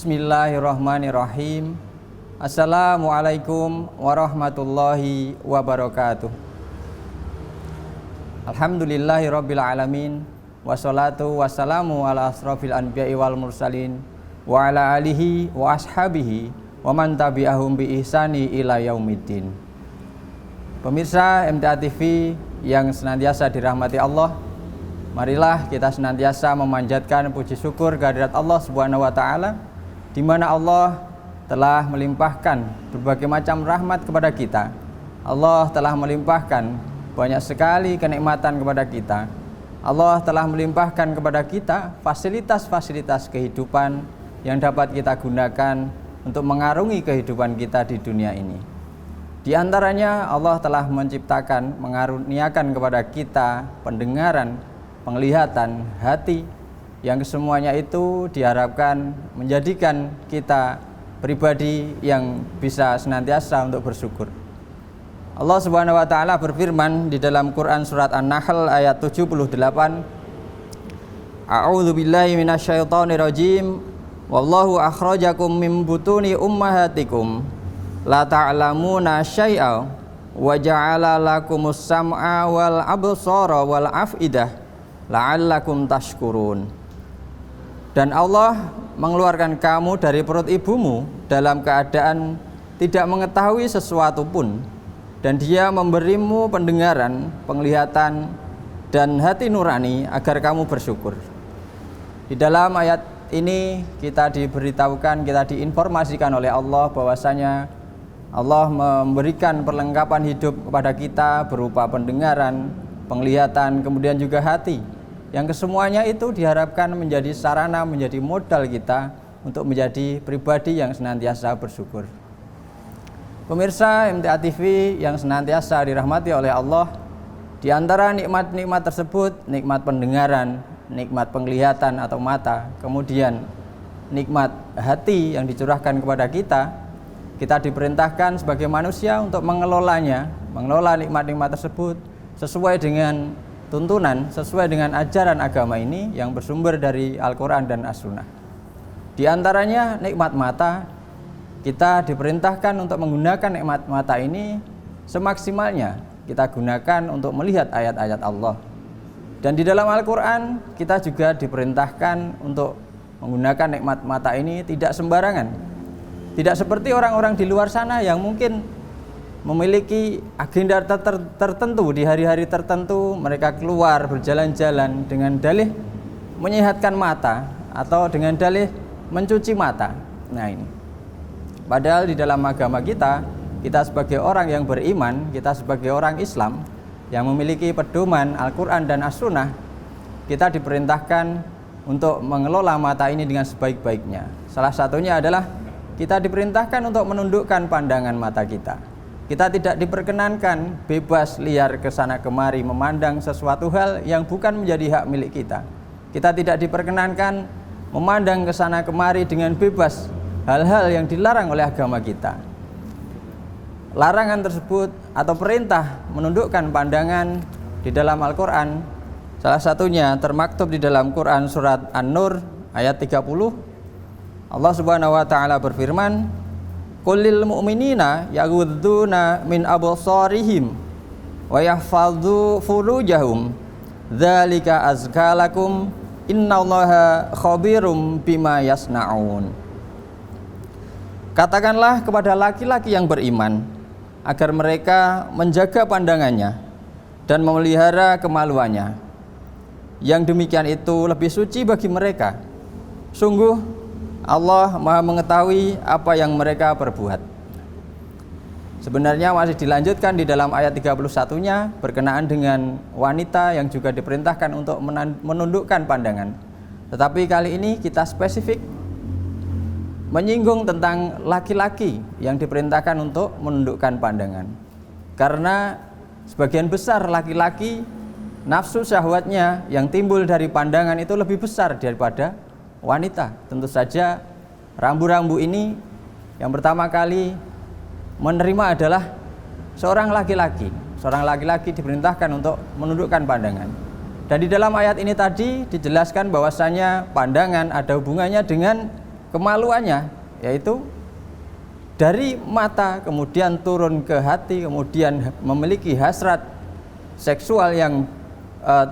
Bismillahirrahmanirrahim. Assalamualaikum warahmatullahi wabarakatuh. Alhamdulillahirabbil alamin. Wassalatu wassalamu ala asrofil anbiya'i wal mursalin wa ala alihi wa ashabihi wa man tabi'ahum bi ihsani ila yaumiddin. Pemirsa MTA TV yang senantiasa dirahmati Allah, marilah kita senantiasa memanjatkan puji syukur kehadirat Allah Subhanahu wa taala, di mana Allah telah melimpahkan berbagai macam rahmat kepada kita. Allah telah melimpahkan banyak sekali kenikmatan kepada kita. Allah telah melimpahkan kepada kita fasilitas-fasilitas kehidupan yang dapat kita gunakan untuk mengarungi kehidupan kita di dunia ini. Di antaranya Allah telah menciptakan, mengaruniakan kepada kita pendengaran, penglihatan, hati, yang kesemuanya itu diharapkan menjadikan kita pribadi yang bisa senantiasa untuk bersyukur. Allah Subhanahu wa taala berfirman di dalam Quran surat An-Nahl ayat 78, A'udzu billahi minasyaitonir rajim. Wallahu akhrajakum min butuni ummahatikum la ta'lamuna syai'a wa ja'ala lakumus sam'a wal absara wal af'idah la'allakum tashkurun. Dan Allah mengeluarkan kamu dari perut ibumu dalam keadaan tidak mengetahui sesuatu pun, dan Dia memberimu pendengaran, penglihatan, dan hati nurani agar kamu bersyukur. Di dalam ayat ini kita diberitahukan, kita diinformasikan oleh Allah bahwasanya Allah memberikan perlengkapan hidup kepada kita berupa pendengaran, penglihatan, kemudian juga hati, yang kesemuanya itu diharapkan menjadi sarana, menjadi modal kita untuk menjadi pribadi yang senantiasa bersyukur. Pemirsa MTA TV yang senantiasa dirahmati oleh Allah, di antara nikmat-nikmat tersebut, nikmat pendengaran, nikmat penglihatan atau mata, kemudian nikmat hati yang dicurahkan kepada kita diperintahkan sebagai manusia untuk mengelolanya, mengelola nikmat-nikmat tersebut sesuai dengan tuntunan, sesuai dengan ajaran agama ini yang bersumber dari Al-Quran dan As-Sunnah. Di antaranya nikmat mata, kita diperintahkan untuk menggunakan nikmat mata ini semaksimalnya kita gunakan untuk melihat ayat-ayat Allah. Dan di dalam Al-Quran kita juga diperintahkan untuk menggunakan nikmat mata ini tidak sembarangan. Tidak seperti orang-orang di luar sana yang mungkin memiliki agenda tertentu, di hari-hari tertentu mereka keluar berjalan-jalan dengan dalih menyehatkan mata atau dengan dalih mencuci mata. Nah ini, padahal di dalam agama kita sebagai orang yang beriman, kita sebagai orang Islam yang memiliki pedoman Al-Quran dan As-Sunnah, kita diperintahkan untuk mengelola mata ini dengan sebaik-baiknya. Salah satunya adalah kita diperintahkan untuk menundukkan pandangan mata kita. Kita tidak diperkenankan bebas liar ke sana kemari memandang sesuatu hal yang bukan menjadi hak milik kita. Kita tidak diperkenankan memandang ke sana kemari dengan bebas hal-hal yang dilarang oleh agama kita. Larangan tersebut atau perintah menundukkan pandangan di dalam Al-Quran, salah satunya termaktub di dalam Quran surat An-Nur ayat 30. Allah Subhanahu wa taala berfirman, Qul lil mu'minina yaghudduna min absarihim wa yahfadzu furujahum dzalika azka lakum innallaha khabirum bima yasnaun. Katakanlah kepada laki-laki yang beriman agar mereka menjaga pandangannya dan memelihara kemaluannya. Yang demikian itu lebih suci bagi mereka. Sungguh Allah Maha mengetahui apa yang mereka perbuat. Sebenarnya masih dilanjutkan di dalam ayat 31-nya berkenaan dengan wanita yang juga diperintahkan untuk menundukkan pandangan. Tetapi kali ini kita spesifik menyinggung tentang laki-laki yang diperintahkan untuk menundukkan pandangan. Karena sebagian besar laki-laki nafsu syahwatnya yang timbul dari pandangan itu lebih besar daripada wanita. Tentu saja rambu-rambu ini yang pertama kali menerima adalah seorang laki-laki. Seorang laki-laki diperintahkan untuk menundukkan pandangan. Dan di dalam ayat ini tadi dijelaskan bahwasanya pandangan ada hubungannya dengan kemaluannya, yaitu dari mata kemudian turun ke hati, kemudian memiliki hasrat seksual yang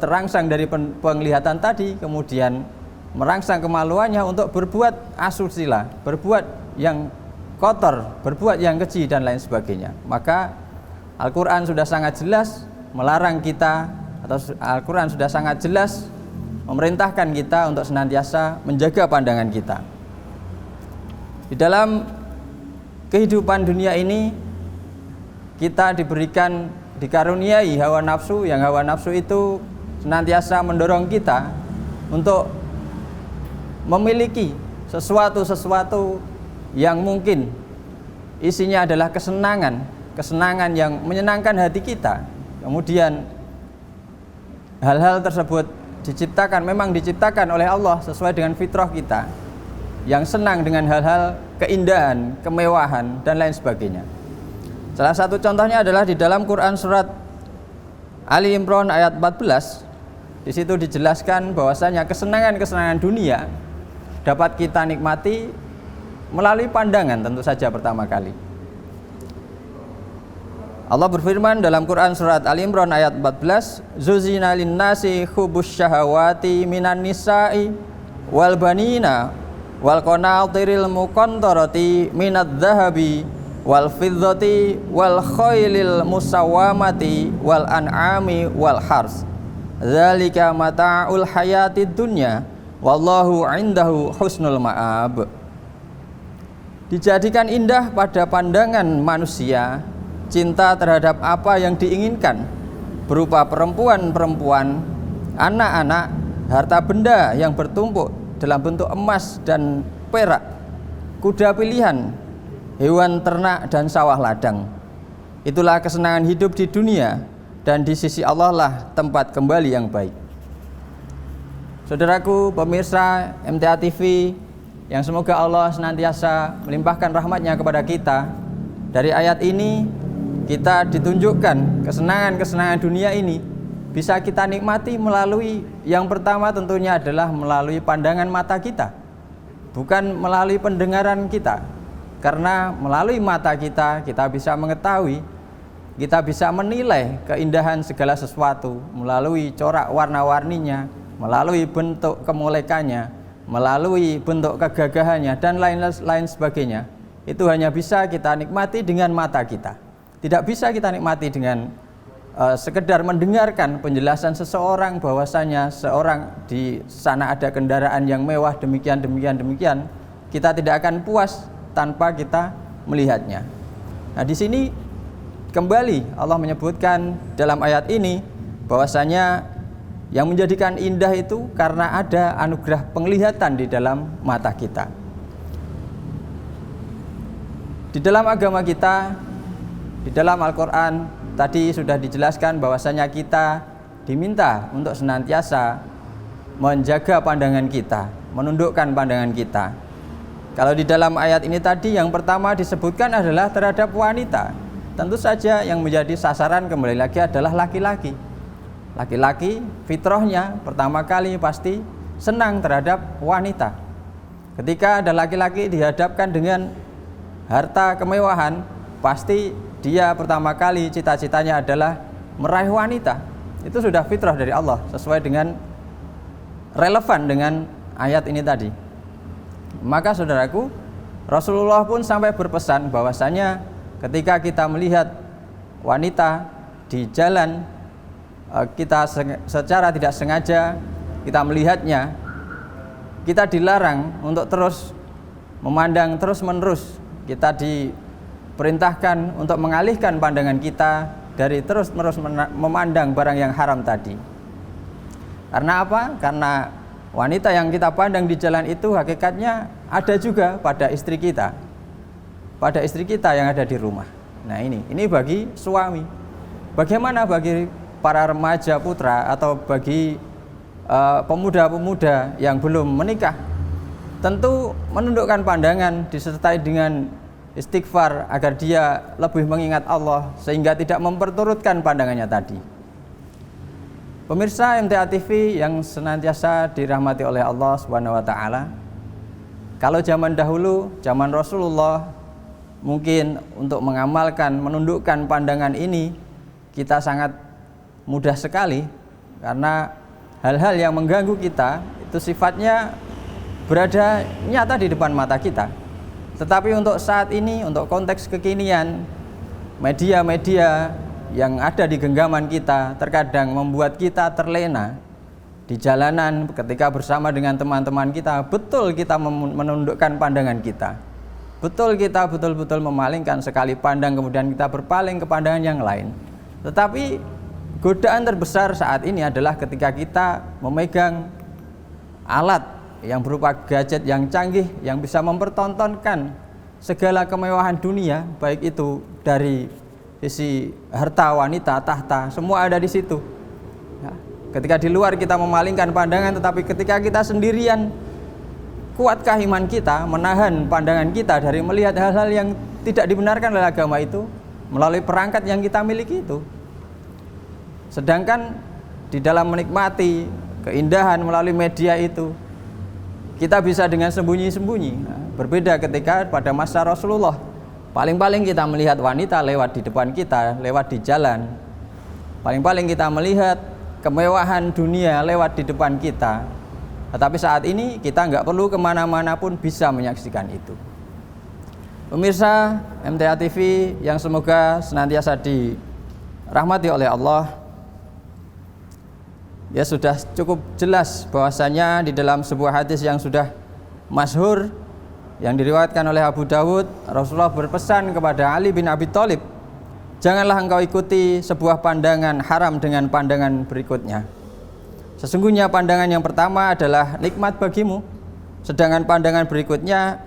terangsang dari penglihatan tadi, kemudian merangsang kemaluannya untuk berbuat asusila, berbuat yang kotor, berbuat yang keji dan lain sebagainya. Maka Al-Quran sudah sangat jelas melarang kita, atau Al-Quran sudah sangat jelas memerintahkan kita untuk senantiasa menjaga pandangan kita. Di dalam kehidupan dunia ini kita dikaruniai hawa nafsu, yang hawa nafsu itu senantiasa mendorong kita untuk memiliki sesuatu yang mungkin isinya adalah kesenangan yang menyenangkan hati kita. Kemudian hal-hal tersebut memang diciptakan oleh Allah sesuai dengan fitrah kita, yang senang dengan hal-hal keindahan, kemewahan dan lain sebagainya. Salah satu contohnya adalah di dalam Quran surat Ali Imran ayat 14. Di situ dijelaskan bahwasanya kesenangan dunia dapat kita nikmati melalui pandangan, tentu saja pertama kali. Allah berfirman dalam Quran surat Ali Imran ayat 14, "Zuzina lin-nasi hubus syahawati minan nisa'i wal banina wal qanatiril muqantarati minadz zahabi wal fiddati wal khailil musawwamati wal an'ami wal hars. Dzalika mata'ul hayatid dunya wallahu 'indahu husnul ma'ab." Dijadikan indah pada pandangan manusia cinta terhadap apa yang diinginkan, berupa perempuan-perempuan, anak-anak, harta benda yang bertumpuk dalam bentuk emas dan perak, kuda pilihan, hewan ternak dan sawah ladang. Itulah kesenangan hidup di dunia, dan di sisi Allah lah tempat kembali yang baik. Saudaraku pemirsa MTA TV, yang semoga Allah senantiasa melimpahkan rahmatnya kepada kita. Dari ayat ini kita ditunjukkan kesenangan dunia ini bisa kita nikmati melalui, yang pertama tentunya adalah melalui pandangan mata kita, bukan melalui pendengaran kita. Karena melalui mata kita bisa mengetahui, kita bisa menilai keindahan segala sesuatu melalui corak warna-warninya, melalui bentuk kemolekannya, melalui bentuk kegagahannya dan lain sebagainya. Itu hanya bisa kita nikmati dengan mata kita. Tidak bisa kita nikmati dengan sekedar mendengarkan penjelasan seseorang bahwasanya seorang di sana ada kendaraan yang mewah demikian. Kita tidak akan puas tanpa kita melihatnya. Nah, di sini kembali Allah menyebutkan dalam ayat ini bahwasanya yang menjadikan indah itu karena ada anugerah penglihatan di dalam mata kita. Di dalam agama kita, di dalam Al-Quran tadi sudah dijelaskan bahwasanya kita diminta untuk senantiasa menjaga pandangan kita, menundukkan pandangan kita. Kalau di dalam ayat ini tadi yang pertama disebutkan adalah terhadap wanita. Tentu saja yang menjadi sasaran kembali lagi adalah laki-laki. Laki-laki fitrahnya pertama kali pasti senang terhadap wanita. Ketika ada laki-laki dihadapkan dengan harta kemewahan, pasti dia pertama kali cita-citanya adalah meraih wanita. Itu sudah fitrah dari Allah, sesuai dengan relevan dengan ayat ini tadi. Maka saudaraku, Rasulullah pun sampai berpesan bahwasanya ketika kita melihat wanita di jalan, kita secara tidak sengaja kita melihatnya, kita dilarang untuk terus memandang terus-menerus. Kita diperintahkan untuk mengalihkan pandangan kita dari terus-menerus memandang barang yang haram tadi. Karena apa? Karena wanita yang kita pandang di jalan itu hakikatnya ada juga pada istri kita, yang ada di rumah. Nah ini bagi suami. Bagaimana bagi para remaja putra atau bagi pemuda-pemuda yang belum menikah? Tentu menundukkan pandangan disertai dengan istighfar agar dia lebih mengingat Allah sehingga tidak memperturutkan pandangannya tadi. Pemirsa MTA TV yang senantiasa dirahmati oleh Allah Subhanahu wa taala, Kalau zaman dahulu, zaman Rasulullah, mungkin untuk mengamalkan, menundukkan pandangan ini kita sangat mudah sekali, karena hal-hal yang mengganggu kita itu sifatnya berada nyata di depan mata kita. Tetapi untuk saat ini, untuk konteks kekinian, media-media yang ada di genggaman kita terkadang membuat kita terlena di jalanan ketika bersama dengan teman-teman kita. Betul kita menundukkan pandangan kita, betul kita betul-betul memalingkan sekali pandang, kemudian kita berpaling ke pandangan yang lain. Tetapi godaan terbesar saat ini adalah ketika kita memegang alat yang berupa gadget yang canggih, yang bisa mempertontonkan segala kemewahan dunia, baik itu dari sisi harta, wanita, tahta, semua ada di situ. Ya, ketika di luar kita memalingkan pandangan, tetapi ketika kita sendirian, kuatkah iman kita menahan pandangan kita dari melihat hal-hal yang tidak dibenarkan oleh agama itu melalui perangkat yang kita miliki itu? Sedangkan di dalam menikmati keindahan melalui media itu, kita bisa dengan sembunyi-sembunyi. Berbeda ketika pada masa Rasulullah, paling-paling kita melihat wanita lewat di depan kita, lewat di jalan. Paling-paling kita melihat kemewahan dunia lewat di depan kita. Tetapi saat ini kita nggak perlu kemana-mana pun bisa menyaksikan itu. Pemirsa MTA TV yang semoga senantiasa dirahmati oleh Allah, ya sudah cukup jelas bahwasanya di dalam sebuah hadis yang sudah masyhur yang diriwayatkan oleh Abu Dawud, Rasulullah berpesan kepada Ali bin Abi Thalib, janganlah engkau ikuti sebuah pandangan haram dengan pandangan berikutnya. Sesungguhnya pandangan yang pertama adalah nikmat bagimu, sedangkan pandangan berikutnya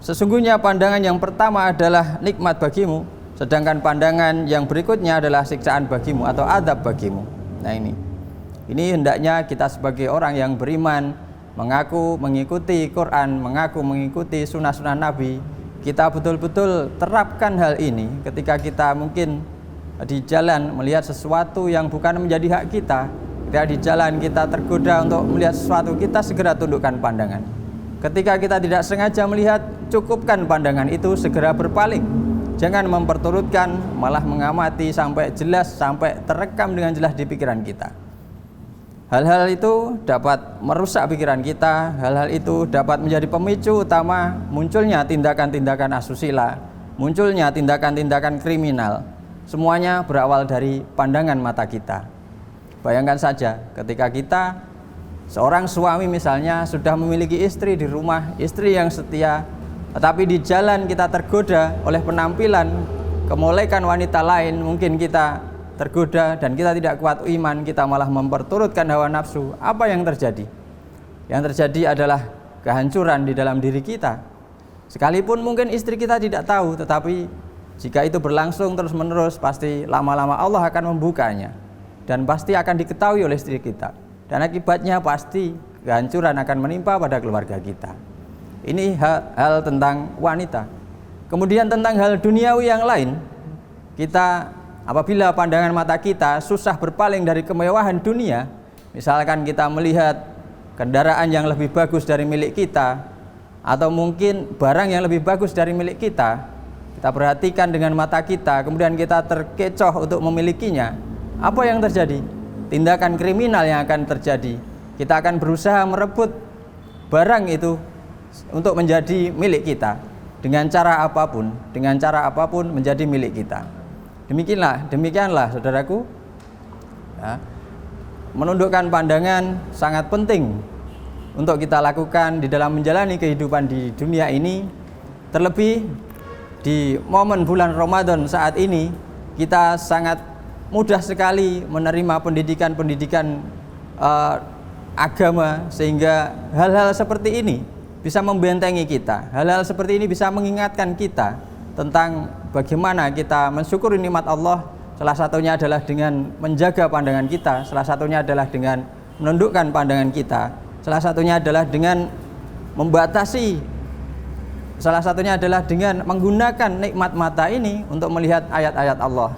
sesungguhnya pandangan yang pertama adalah nikmat bagimu, sedangkan pandangan yang berikutnya adalah siksaan bagimu atau adab bagimu. Nah ini hendaknya kita sebagai orang yang beriman, mengaku mengikuti Quran, mengaku mengikuti sunnah-sunnah Nabi, kita betul-betul terapkan hal ini ketika kita mungkin di jalan melihat sesuatu yang bukan menjadi hak kita. Ketika di jalan kita tergoda untuk melihat sesuatu, kita segera tundukkan pandangan. Ketika kita tidak sengaja melihat, cukupkan pandangan itu, segera berpaling. Jangan memperturutkan, malah mengamati sampai jelas, sampai terekam dengan jelas di pikiran kita. Hal-hal itu dapat merusak pikiran kita, hal-hal itu dapat menjadi pemicu utama munculnya tindakan-tindakan asusila, munculnya tindakan-tindakan kriminal. Semuanya berawal dari pandangan mata kita. Bayangkan saja ketika kita, seorang suami misalnya sudah memiliki istri di rumah, istri yang setia, tetapi di jalan kita tergoda oleh penampilan, kemolekan wanita lain, mungkin kita tergoda dan kita tidak kuat iman, kita malah memperturutkan hawa nafsu. Apa yang terjadi? Yang terjadi adalah kehancuran di dalam diri kita. Sekalipun mungkin istri kita tidak tahu, tetapi jika itu berlangsung terus-menerus, pasti lama-lama Allah akan membukanya dan pasti akan diketahui oleh istri kita. Dan akibatnya pasti kehancuran akan menimpa pada keluarga kita. Ini hal tentang wanita. Kemudian tentang hal duniawi yang lain, kita apabila pandangan mata kita susah berpaling dari kemewahan dunia, misalkan kita melihat kendaraan yang lebih bagus dari milik kita, atau mungkin barang yang lebih bagus dari milik kita, kita perhatikan dengan mata kita, kemudian kita terkecoh untuk memilikinya, apa yang terjadi? Tindakan kriminal yang akan terjadi. Kita akan berusaha merebut barang itu untuk menjadi milik kita dengan cara apapun menjadi milik kita. Demikianlah saudaraku, ya, menundukkan pandangan sangat penting untuk kita lakukan di dalam menjalani kehidupan di dunia ini. Terlebih di momen bulan Ramadan saat ini, kita sangat mudah sekali menerima pendidikan agama, sehingga hal-hal seperti ini bisa membentengi kita. Hal-hal seperti ini bisa mengingatkan kita tentang bagaimana kita mensyukuri nikmat Allah. Salah satunya adalah dengan menjaga pandangan kita, salah satunya adalah dengan menundukkan pandangan kita, salah satunya adalah dengan membatasi, salah satunya adalah dengan menggunakan nikmat mata ini untuk melihat ayat-ayat Allah.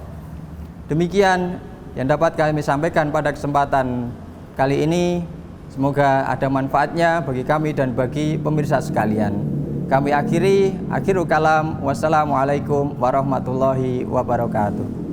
Demikian yang dapat kami sampaikan pada kesempatan kali ini. Semoga ada manfaatnya bagi kami dan bagi pemirsa sekalian. Kami akhirul kalam. Wassalamualaikum warahmatullahi wabarakatuh.